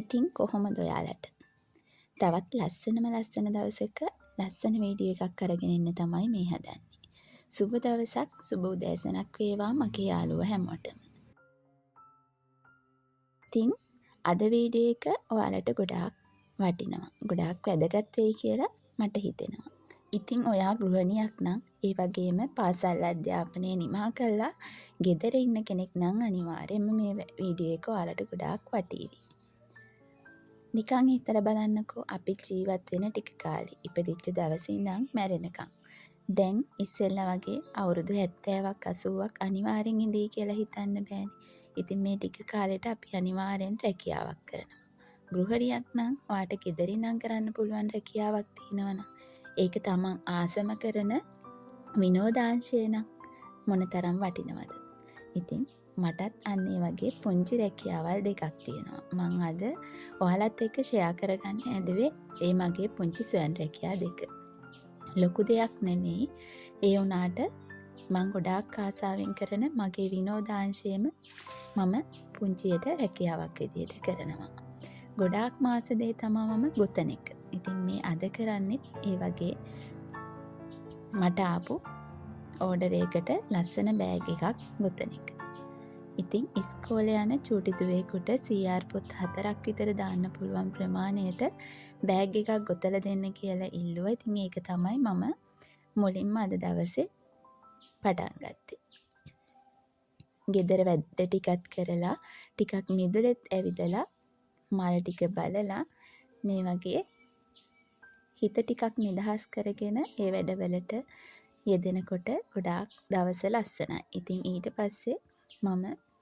ඉතින් කොහොමද ඔයාලට? තවත් ලස්සන දවසක ලස්සන වීඩියෝ එකක් අරගෙන එන්න තමයි මේ හදන්නේ. සුබ දවසක්, සුබ උදෑසනක් වේවා මගේ යාළුවෝ හැමෝටම. ඉතින් අද වීඩියෝ එක ඔයාලට ගොඩාක් වටිනවා. ගොඩාක් වැදගත් වෙයි කියලා මට හිතෙනවා. ඉතින් ඔයා ගෘහණියක් නම් ඒ වගේම පාසල් අධ්‍යාපනය නිමා කළා ගෙදර ඉන්න කෙනෙක් නම් අනිවාර්යයෙන්ම මේ වීඩියෝ එක ඔයාලට ගොඩාක් වටීවි. නිකන් හිතලා බලන්නකෝ අපි ජීවත් වෙන ටික කාලේ ඉපදිච්ච දවසේ ඉඳන් මැරෙනකම්. දැන් ඉස්සෙල්ලා වගේ අවුරුදු 70ක් 80ක් අනිවාර්යෙන් ඉඳී කියලා හිතන්න බෑනේ. ඉතින් මේ ටික කාලෙට අපි අනිවාර්යෙන් රැකියාවක් කරනවා. ගෘහණියක් නම් ඔයාට ගෙදර ඉඳන් කරන්න පුළුවන් රැකියාවක් තියෙනවනම් ඒක තමන් ආසම කරන විනෝදාංශය නම් මොනතරම් වටිනවද? ඉතින් මටත් අන්න ඒ වගේ පුංචි රැකියාවල් දෙකක් තියෙනවා. මං අද ඔයාලත් එක්ක ෂෙයා කරගන්න හැදුවේ ඒ මගේ පුංචි ස්වයං රැකියා දෙක. ලොකු දෙයක් නෙමෙයි. ඒ වුණාට මං ගොඩාක් ආසාවෙන් කරන මගේ විනෝදාංශයේම මම පුංචියට රැකියාවක් විදියට කරනවා. ගොඩාක් මාස දෙය තමයි මම ගොතන එක. ඉතින් මේ අද කරන්නේ ඒ වගේ මට ආපු ඕඩර් එකකට ලස්සන බෑග් එකක් ගොතන එක. ඉතින් ඉස්කෝලේ යන චූටි දුවෙකුට CR පොත් 4ක් විතර දාන්න පුළුවන් ප්‍රමාණයට බෑග් එකක් ගොතලා දෙන්න කියලා ඉල්ලුවා. ඉතින් ඒක තමයි මම මුලින්ම අද දවසේ පටන් ගත්තේ. ගෙදර වැඩ ටිකත් කරලා ටිකක් මිදුලෙත් ඇවිදලා මල් ටික බලලා මේ වගේ හිත ටිකක් නිදහස් කරගෙන ඒ වැඩවලට යෙදෙනකොට ගොඩාක් දවස ලස්සනයි. ඉතින් ඊට පස්සේ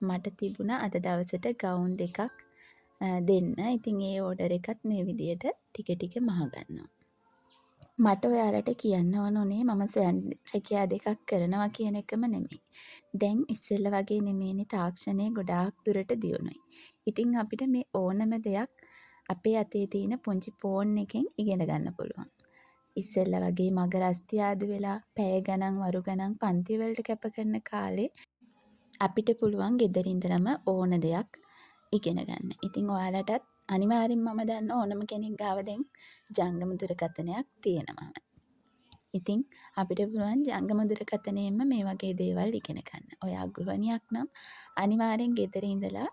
මට තිබුණා අද දවසට ගවුම් දෙකක් දෙන්න. ඉතින් ඒ ඕඩර් එකත් මේ විදියට ටික ටික මහගන්නවා. මට ඔයාලට කියන්න ඕනේ මම ස්වයං රැකියා දෙකක් කරනවා කියන එකම නෙමෙයි. දැන් ඉස්සෙල්ලා වගේ නෙමෙයිනේ තාක්ෂණය ගොඩාක් දුරට දියුණුයි. ඉතින් අපිට මේ ඕනම දෙයක් අපේ අතේ තියෙන පුංචි ෆෝන් එකෙන් ඉගෙන ගන්න පුළුවන්. ඉස්සෙල්ලා වගේ මග රස්තිය ආදු වෙලා පැය ගණන් වරු ගණන් පන්ති වලට කැප කරන කාලේ අපිට පුළුවන් ගෙදර ඉඳලම ඕන දෙයක් ඉගෙන ගන්න. ඉතින් ඔයාලටත් අනිවාර්යෙන් මම දන්න ඕනම කෙනෙක් ගාව දැන් ජංගම දුරකථනයක් තියෙනවා. ඉතින් අපිට පුළුවන් ජංගම දුරකථනයෙන්ම මේ වගේ දේවල් ඉගෙන ගන්න. ඔයා ගෘහණියක් නම් අනිවාර්යෙන් ගෙදර ඉඳලා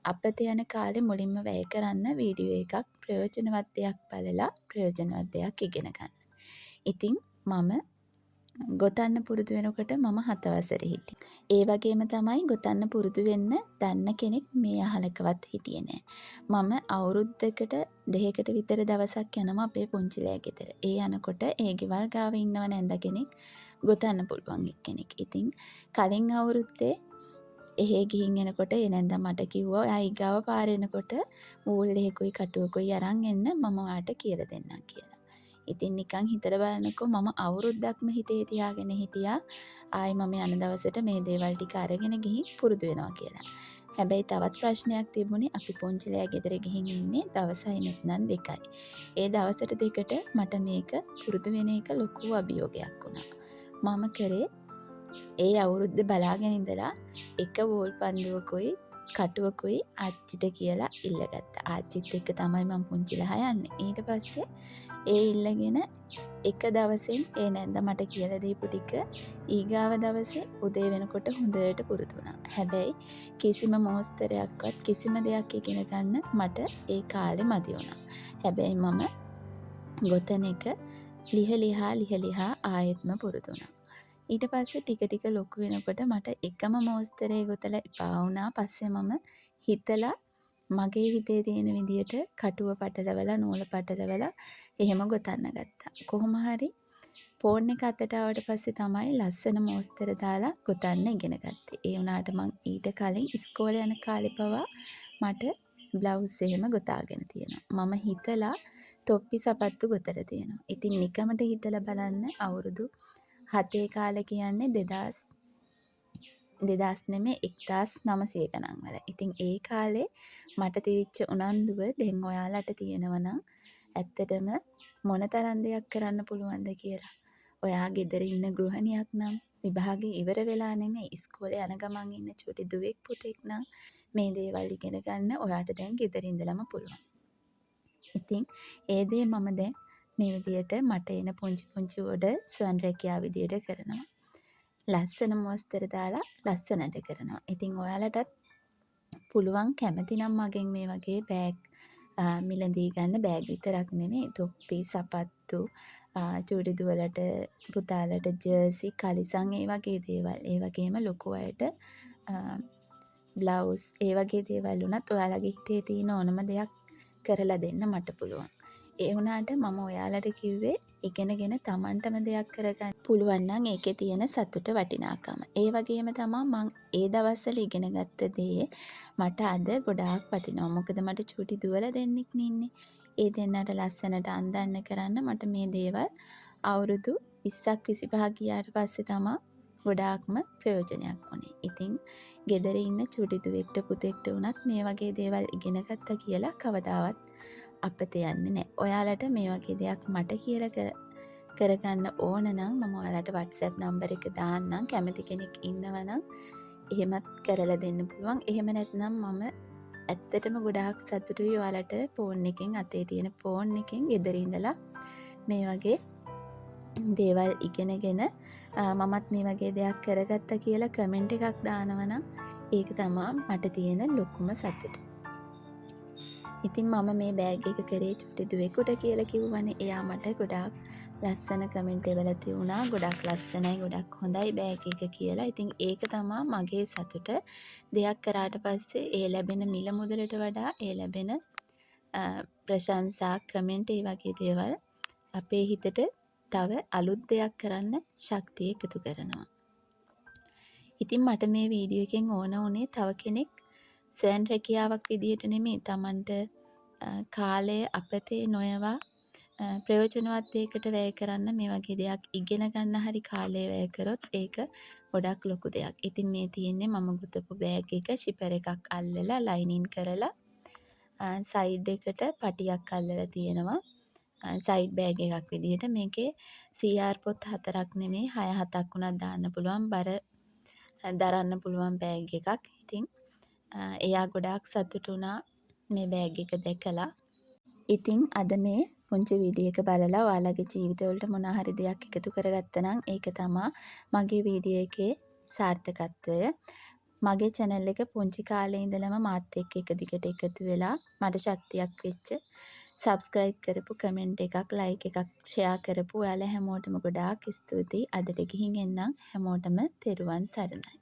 අපත යන කාලේ මුලින්ම වැය කරන්න වීඩියෝ එකක් ප්‍රයෝජනවත් දෙයක් බලලා ප්‍රයෝජනවත් දෙයක් ඉගෙන ගන්න. ඉතින් මම ගොතන්න පුරුදු වෙනකොට මම 7 වසරේ හිටියා. ඒ වගේම තමයි ගොතන්න පුරුදු වෙන්න දන්න කෙනෙක් මේ අහලකවත් හිටියේ නෑ. මම අවුරුද්දකට දෙකකට විතර දවසක් යනවා අපේ පුංචිලෑ ගෙදර. ඒ යනකොට ඒ ගෙවල් ගාව ඉන්නව නැන්ද කෙනෙක් ගොතන්න පුළුවන් එක්කෙනෙක්. ඉතින් කලින් අවුරුද්දේ එහෙ ගිහින් එනකොට ඒ නැන්ද මට කිව්වා ඔයා ඊගාව පාරේ එනකොට මූල් එහෙකුයි කටුවකුයි අරන් එන්න මම ඔයාට කියලා දෙන්නම් කියලා. ඉතින් නිකන් හිතලා බලනකො මම අවුරුද්දක්ම හිතේ තියාගෙන හිටියා ආයි මම යන දවසට මේ දේවල් ටික අරගෙන ගිහින් පුරුදු වෙනවා කියලා. හැබැයි තවත් ප්‍රශ්නයක් තිබුණේ අපි පොන්චිලෑ ගෙදර ගිහින් ඉන්නේ දවසයි නැත්නම් දෙකයි. ඒ දවසට දෙකට මට මේක පුරුදු වෙන එක ලොකු අභියෝගයක් වුණා. මම කරේ ඒ අවුරුද්ද බලාගෙන ඉඳලා එක වෝල් පන්දුවකුයි කටුවකුයි ආච්චිට කියලා ඉල්ලගත්තා. ආච්චිත් එක්ක තමයි මම පුංචිලා යන්නේ. ඊට පස්සේ ඒ ඉල්ලගෙන එක දවසෙන් ඒ නැන්ද මට කියලා දීපු ටික ඊගාව දවසේ උදේ වෙනකොට හොඳට පුරුදු වුණා. හැබැයි කිසිම මොස්තරයක්වත් කිසිම දෙයක් ඉගෙන ගන්න මට ඒ කාලේ මදි වුණා. හැබැයි මම ගොතන එක ලිහා ආයෙත්ම පුරුදු වුණා. ඊට පස්සේ ටික ටික ලොකු වෙනකොට මට එකම මොස්තරේ ගොතලා එපා වුණා. පස්සේ මම හිතලා මගේ හිතේ තියෙන විදියට කටුව පටලවලා නූල පටලවලා එහෙම ගොතන්න ගත්තා. කොහොම හරි ෆෝන් එක අතට ආවට පස්සේ තමයි ලස්සන මොස්තර දාලා ගොතන්න ඉගෙන ගත්තේ. ඒ වුණාට මං ඊට කලින් ඉස්කෝලේ යන කාලේ පවා මට බ්ලවුස් එහෙම ගොතාගෙන තියෙනවා. මම හිතලා තොප්පි සපත්තු ගොතලා තියෙනවා. ඉතින් නිකමට හිතලා බලන්න අවුරුදු 7 කාලේ කියන්නේ 1900 ගණන් වල. ඉතින් ඒ කාලේ මට තිබිච්ච උනන්දුව දැන් ඔයාලට තියෙනවා නම් ඇත්තටම මොන තරම් දෙයක් කරන්න පුළුවන්ද කියලා. ඔයා ගෙදර ඉන්න ගෘහණියක් නම් විභාගේ ඉවර වෙලා නෙමෙයි ඉස්කෝලේ යන ගමන් ඉන්න චුටි දුවෙක් පුතෙක් නම් මේ දේවල් ඉගෙන ගන්න ඔයාට දැන් ගෙදර ඉඳලම පුළුවන්. ඉතින් ඒ දේ මම දැන් මේ විදියට මට එන පුංචි පුංචි ඕඩර් ස්වයං රැකියාව විදියට කරනවා. ලස්සන මෝස්තර දාලා ලස්සනට කරනවා. ඉතින් ඔයාලටත් පුළුවන් කැමති නම් මගෙන් මේ වගේ බෑග් මිලදී ගන්න. බෑග් විතරක් නෙමෙයි තොප්පි, සපත්තු, චූටි දුවලට පුතාලට ජර්සි, කලිසම් ඒ වගේ දේවල්. ඒ වගේම ලොකු අයට බ්ලවුස් ඒ වගේ දේවල් උනත් ඔයාලගේ හිතේ තියෙන ඕනම දෙයක් කරලා දෙන්න මට පුළුවන්. ඒ වුණාට මම ඔයාලට කිව්වේ ඉගෙනගෙන තමන්ටම දෙයක් කරගන්න පුළුවන් නම් ඒකේ තියෙන සතුට වටිනාකම. ඒ වගේම තමයි මං ඒ දවස්වල ඉගෙනගත්ත දේ මට අද ගොඩාක් වටිනවා. මොකද මට චූටි දුවලා දෙන්නෙක් ඉන්නේ. ඒ දෙන්නට ලස්සනට අඳන්න කරන්න මට මේ දේවල් අවුරුදු 20ක් 25ක් ගියාට පස්සේ තමයි ගොඩාක්ම ප්‍රයෝජනයක් වුණේ. ඉතින් ගෙදර ඉන්න චූටි දුවෙක්ට පුතෙක්ට වුණත් මේ වගේ දේවල් ඉගෙන ගත්තා කියලා කවදාවත් අපත යන්නේ නැහැ. ඔයාලට මේ වගේ දෙයක් මට කියලා කරගන්න ඕන නම් මම ඔයාලට WhatsApp නම්බර එක දාන්නම්. කැමති කෙනෙක් ඉන්නවා නම් එහෙමත් කරලා දෙන්න පුළුවන්. එහෙම නැත්නම් මම ඇත්තටම ගොඩාක් සතුටුයි ඔයාලට ෆෝන් එකෙන් අතේ තියෙන ෆෝන් එකෙන් ගෙදර ඉඳලා මේ වගේ දේවල් ඉගෙනගෙන මමත් මේ වගේ දෙයක් කරගත්තා කියලා කමෙන්ට් එකක් දානවා නම් ඒක තමයි මට තියෙන ලොකුම සතුට. ඉතින් මම මේ බෑග් එක කරේ චුටි දුවෙකුට කියලා කිව්වනේ. එයා මට ගොඩාක් ලස්සන කමෙන්ට් එවලා තියුණා. ගොඩක් ලස්සනයි, ගොඩක් හොඳයි බෑග් එක කියලා. ඉතින් ඒක තමයි මගේ සතුට. දෙයක් කරාට පස්සේ ඒ ලැබෙන මිල මුදලට වඩා ඒ ලැබෙන ප්‍රශංසා, කමෙන්ට් ඒ වගේ දේවල් අපේ හිතට තව අලුත් දෙයක් කරන්න ශක්තිය එකතු කරනවා. ඉතින් මට මේ වීඩියෝ එකෙන් ඕන වුණේ තව කෙනෙක් ස්වයං රැකියාවක් විදියට නෙමෙයි තමන්ට කාලය අපතේ නොයවා ප්‍රයෝජනවත් දෙයකට වැය කරන්න මේ වගේ දෙයක් ඉගෙන ගන්න හරි කාලය වැය කරොත් ඒක ගොඩක් ලොකු දෙයක්. ඉතින් මේ තියෙන්නේ මම ගොතපු බෑග් එක සිපර් එකක් අල්ලලා ලයිනින් කරලා සයිඩ් එකට පටියක් අල්ලලා තියෙනවා. සයිඩ් බෑග් එකක් විදිහට. මේකේ CR පොත් 4ක් නෙමෙයි 6-7ක් උනත් දාන්න පුළුවන් බර දරන්න පුළුවන් බෑග් එකක්. ඉතින් එයා ගොඩාක් සතුටු වුණා මේ බෑග් එක දැකලා. ඉතින් අද මේ පුංචි වීඩියෝ එක බලලා ඔයාලගේ ජීවිතවලට මොන හරි දෙයක් එකතු කරගත්තා නම් ඒක තමයි මගේ වීඩියෝ එකේ සාර්ථකත්වය. මගේ channel එක පුංචි කාලේ ඉඳලම මාත් එක්ක එක දිගට එකතු වෙලා මට ශක්තියක් වෙච්ච subscribe කරපු කමෙන්ට් එකක් like එකක් share කරපු ඔයාලා හැමෝටම ගොඩාක් ස්තුතියි. අදට ගිහින් එන්නම්. හැමෝටම තෙරුවන් සරණයි.